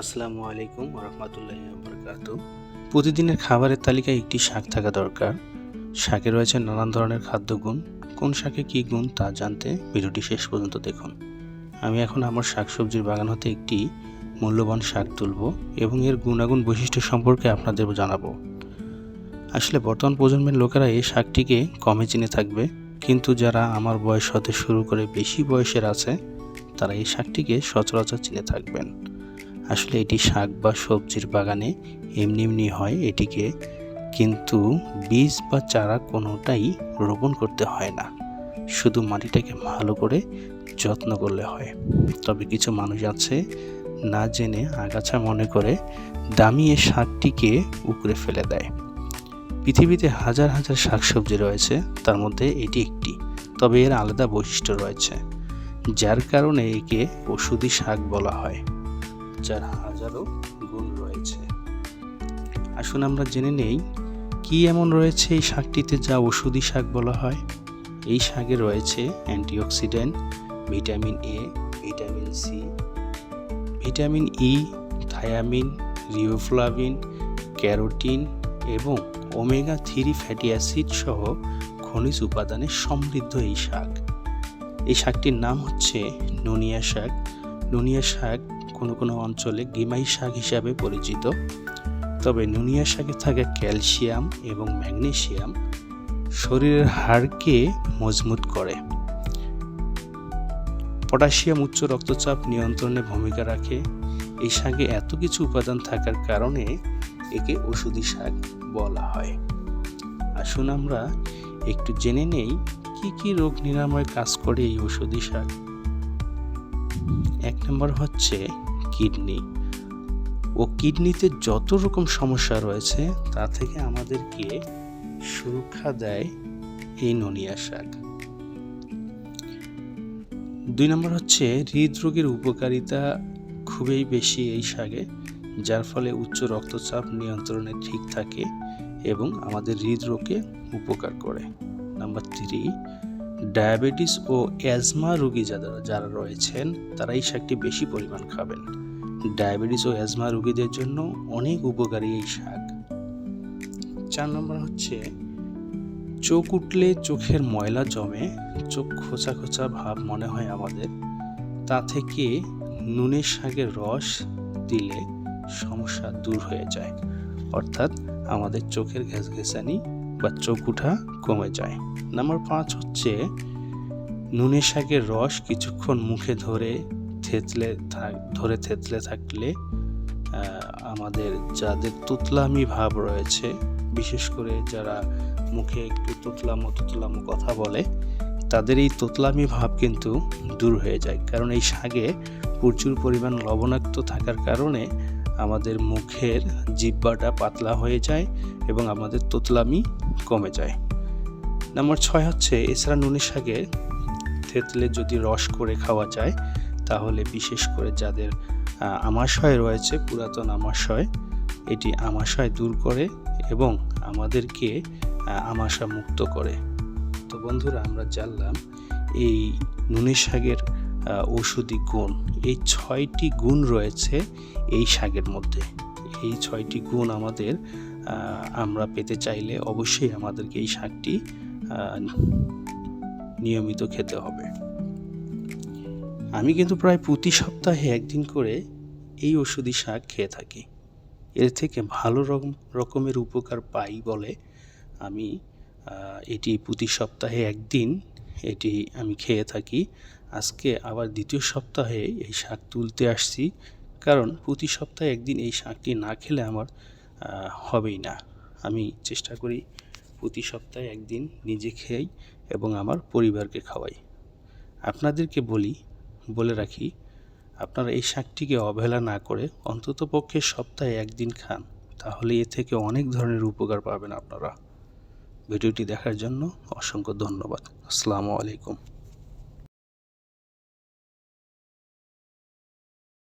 আসসালামু আলাইকুম রহমতুল্লাহি বারাকাতু। প্রতিদিনের খাবারের তালিকায় একটি শাক থাকা দরকার। শাকে রয়েছে নানান ধরনের খাদ্যগুণ। কোন শাকে কী গুণ তা জানতে ভিডিওটি শেষ পর্যন্ত দেখুন। আমি এখন আমার শাকসবজির বাগান হতে একটি মূল্যবান শাক তুলব এবং এর গুণাগুণ বৈশিষ্ট্য সম্পর্কে আপনাদের জানাবো। আসলে বর্তমান প্রজন্মের লোকেরা এই শাকটিকে কমে চিনে থাকবে, কিন্তু যারা আমার বয়স হতে শুরু করে বেশি বয়সের আছে তারা এই শাকটিকে সচরাচর চিনে থাকবেন। আসলে এটি শাক বা সবজির বাগানে এমনি হয়, এটিকে কিন্তু বীজ বা চারা কোনোটাই রোপণ করতে হয় না, শুধু মাটিটাকে ভালো করে যত্ন করলে হয়। তবে কিছু মানুষ আছে না জেনে আগাছা মনে করে দামি এই শাকটিকে উকড়ে ফেলে দেয়। পৃথিবীতে হাজার হাজার শাকসবজি রয়েছে, তার মধ্যে এটি একটি। তবে এর আলাদা বৈশিষ্ট্য রয়েছে, যার কারণে একে ওষুধি শাক বলা হয়, যার হাজারো গুণ রয়েছে। আসুন আমরা জেনে নেই কি এমন রয়েছে এই শাকটিতে যা ওষুধি শাক বলা হয়। এই শাকে রয়েছে antioxidant, vitamin A, vitamin C, vitamin E, thiamine, riboflavin, carotene এবং ওমেগা 3 ফ্যাটি অ্যাসিড সহ খনিজ উপাদানে সমৃদ্ধ এই শাক। এই শাকটির নাম হচ্ছে নুনিয়া শাক। নুনিয়া শাক কোনো অঞ্চলে গিমাই শাক হিসাবে পরিচিত। তবে নুনিয়া শাকে থাকা ক্যালসিয়াম এবং ম্যাগনেসিয়াম শরীরের হাড়কে মজবুত করে। পটাশিয়াম উচ্চ রক্তচাপ নিয়ন্ত্রণে ভূমিকা রাখে। এই শাকে এত কিছু উপাদান থাকার কারণে একে ওষুধি শাক বলা হয়। আসুন আমরা একটু জেনে নেই কি কি রোগ নিরাময় কাজ করে এই ওষুধি শাক। 1 নম্বর হচ্ছে কিডনি ও কিডনিতে যত রকম সমস্যা রয়েছে তা থেকে আমাদেরকে সুরক্ষা দেয় এই নুনিয়া শাক। 2 নম্বর হচ্ছে হৃদরোগের উপকারিতা খুবই বেশি এই শাকে, যার ফলে উচ্চ রক্তচাপ নিয়ন্ত্রণে ঠিক থাকে এবং আমাদের হৃদরোগকে উপকার করে। নাম্বার 3, ডায়াবেটিস ও অ্যাজমা রোগী যারা রয়েছেন তারা এই শাকটি বেশি পরিমাণ খাবেন। ডায়াবেটিস ও অ্যাজমা রোগীদের জন্য অনেক উপকারী এই শাক। 4 নম্বর হচ্ছে চোখ উঠলে চোখের ময়লা জমে, চোখ খোঁচা খোঁচা ভাব মনে হয় আমাদের, তা থেকে নুনের শাকের রস দিলে সমস্যা দূর হয়ে যায়, অর্থাৎ আমাদের চোখের ঘেঁষঘেঁষানি বা চোখ উঠা কমে যায়। নাম্বার 5 হচ্ছে নুনের শাকের রস কিছুক্ষণ মুখে ধরে থেতলে থাকলে আমাদের যাদের তুতলামি ভাব রয়েছে, বিশেষ করে যারা মুখে একটু তুতলামো কথা বলে, তাদের এই তুতলামি ভাব কিন্তু দূর হয়ে যায়। কারণ এই শাকে প্রচুর পরিমাণ লবণাক্ত থাকার কারণে আমাদের মুখের জিহ্বাটা পাতলা হয়ে যায় এবং আমাদের তুতলামি কমে যায়। নাম্বার 6 হচ্ছে এছাড়া নুনের শাকে থেতলে যদি রস করে খাওয়া যায় তাহলে বিশেষ করে যাদের আমাশয় রয়েছে, পুরাতন আমাশয়, এটি আমাশয় দূর করে এবং আমাদেরকে আমাশা মুক্ত করে। তো বন্ধুরা, আমরা জানলাম এই নুনের শাকের ঔষধি গুণ। এই 6টি গুণ রয়েছে এই শাকের মধ্যে। এই 6টি গুণ আমরা পেতে চাইলে অবশ্যই আমাদেরকে এই শাকটি নিয়মিত খেতে হবে। আমি কিন্তু প্রায় প্রতি সপ্তাহে একদিন করে এই ওষুধি শাক খেয়ে থাকি। এর থেকে ভালো রকমের উপকার পাই বলে আমি এটি প্রতি সপ্তাহে একদিন এটি আমি খেয়ে থাকি। আজকে আবার দ্বিতীয় সপ্তাহে এই শাক তুলতে আসছি, কারণ প্রতি সপ্তাহে একদিন এই শাকটি না খেলে আমার হবেই না। আমি চেষ্টা করি প্রতি সপ্তাহে একদিন নিজে খাই এবং আমার পরিবারকে খাওয়াই। আপনাদেরকে বলে রাখি, আপনারা এই শাকটিকে অবহেলা না করে অন্ততপক্ষে সপ্তাহে একদিন খান, তাহলে এ থেকে অনেক ধরনের উপকার পাবেন আপনারা। ভিডিওটি দেখার জন্য অসংখ্য ধন্যবাদ। আসসালামু আলাইকুম।